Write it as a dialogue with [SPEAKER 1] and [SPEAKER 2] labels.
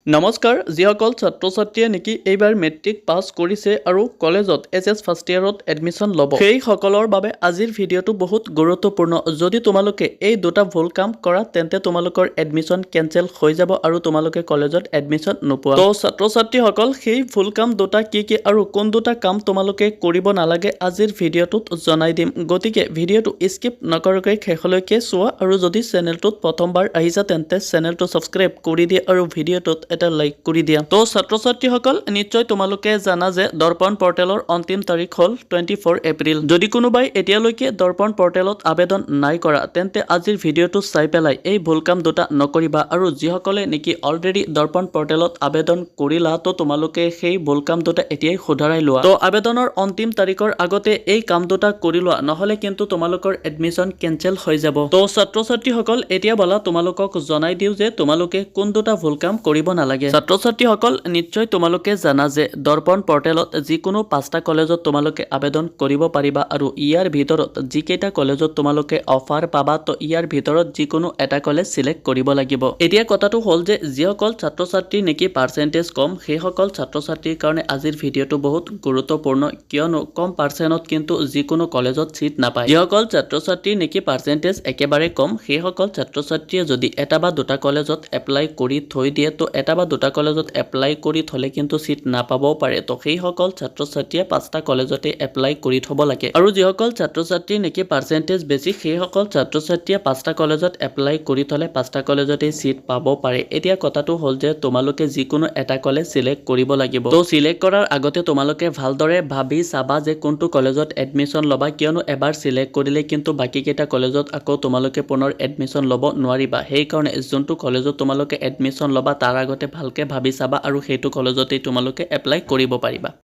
[SPEAKER 1] নমস্কাৰ যিসকল ছাত্ৰ ছাত্ৰীয়ে নেকি এইবাৰ মেট্ৰিক পাছ কৰিছে আৰু কলেজত এছএছ ফাৰ্ষ্ট ইয়াৰত এডমিশ্যন ল'ব সেই সকলৰ বাবে আজিৰ ভিডিঅ'টো বহুত গুৰুত্বপূৰ্ণ। যদি তোমালোকে এই দুটা ভুল কাম কৰা তেন্তে তোমালোকৰ এডমিশ্যন কেঞ্চেল হৈ যাব আৰু তোমালোকে কলেজত এডমিশ্যন নোপোৱা। তো ছাত্ৰ ছাত্ৰীসকল সেই ভুল কাম দুটা কি কি আৰু কোন দুটা কাম তোমালোকে কৰিব নালাগে আজিৰ ভিডিঅ'টোত জনাই দিম। গতিকে ভিডিঅ'টো স্কিপ নকৰাকৈ শেষলৈকে চোৱা আৰু যদি চেনেলটোত প্ৰথমবাৰ আহিছা তেন্তে চেনেলটো ছাবস্ক্ৰাইব কৰি দিয়া আৰু ভিডিঅ'টোত এটা লাইক কৰি দিয়া। তো ছাত্ৰ ছাত্ৰীসকল নিশ্চয় তোমালোকে জানা যে দৰ্পণ পৰ্টেলৰ অন্তিম তাৰিখ হ'ল 24 এপ্ৰিল। যদি কোনোবাই এতিয়ালৈকে দৰ্পণ পৰ্টেলত আবেদন নাই কৰা তেন্তে আজিৰ ভিডিঅ'টো চাই পেলাই এই ভুল কাম দুটা নকৰিবা আৰু যিসকলে নেকি অলৰেডি দৰ্পণ পৰ্টেলত আবেদন কৰিলা তো তোমালোকে সেই ভুল কাম দুটা এতিয়াই শুধৰাই লোৱা। তো আবেদনৰ অন্তিম তাৰিখৰ আগতে এই কাম দুটা কৰি লোৱা, নহলে কিন্তু তোমালোকৰ এডমিশ্যন কেঞ্চেল হৈ যাব। তো ছাত্ৰ ছাত্ৰীসকল এতিয়া বলা তোমালোকক জনাই দিওঁ যে তোমালোকে কোন দুটা ভুল কাম কৰিব নালাগে। ছাত্ৰ ছাত্ৰীসকল নিশ্চয় তোমালোকে জানা যে দৰ্পণ পৰ্টেলত যিকোনো 5টা কলেজত তোমালোকে আবেদন কৰিব পাৰিবা আৰু ইয়াৰ ভিতৰত যিকেইটা কলেজত তোমালোকে অফাৰ পাবা তো ইয়াৰ ভিতৰত যিকোনো এটা কলেজ সিলেক্ট কৰিব লাগিব। এতিয়া কথাটো হ'ল যে যিসকল ছাত্ৰ ছাত্ৰী নেকি পাৰ্চেন্টেজ কম সেইসকল ছাত্ৰ ছাত্ৰীৰ কাৰণে আজিৰ ভিডিঅ'টো বহুত গুৰুত্বপূৰ্ণ, কিয়নো কম পাৰ্চেন্টত কিন্তু যিকোনো কলেজত সিট নাপায়। যিসকল ছাত্ৰ ছাত্ৰী নেকি পাৰ্চেন্টেজ একেবাৰে কম সেইসকল ছাত্ৰ ছাত্ৰীয়ে যদি এটা বা দুটা কলেজত এপ্লাই কৰি থৈ দিয়ে তো এটা বা দুটা কলেজত এপ্লাই কৰি থলে কিন্তু সিট নাপাবও পাৰে। তো সেইসকল ছাত্ৰ ছাত্ৰীয়ে 5টা কলেজতে এপ্লাই কৰি থব লাগে আৰু যিসকল ছাত্ৰ ছাত্ৰী নেকি পাৰ্চেন্টেজ বেছি সেইসকল ছাত্ৰ ছাত্ৰীয়ে 5টা কলেজত এপ্লাই কৰি থলে 5টা কলেজতে সিট পাব পাৰে। এতিয়া কথাটো হ'ল যে তোমালোকে যিকোনো এটা কলেজ সিলেক্ট কৰিব লাগিব। তো সিলেক্ট কৰাৰ আগতে তোমালোকে ভালদৰে ভাবি চাবা যে কোনটো কলেজত এডমিশ্যন ল'বা, কিয়নো এবাৰ সিলেক্ট কৰিলে কিন্তু বাকী কেইটা কলেজত আকৌ তোমালোকে পুনৰ এডমিশ্যন ল'ব নোৱাৰিবা। সেইকাৰণে যোনটো কলেজত তোমালোকে এডমিশ্যন ল'বা তাৰ আগতে ভালকে ভাবি চাবা আৰু সেইটো কলেজতেই তোমালোকে এপ্লাই কৰিব পাৰিবা।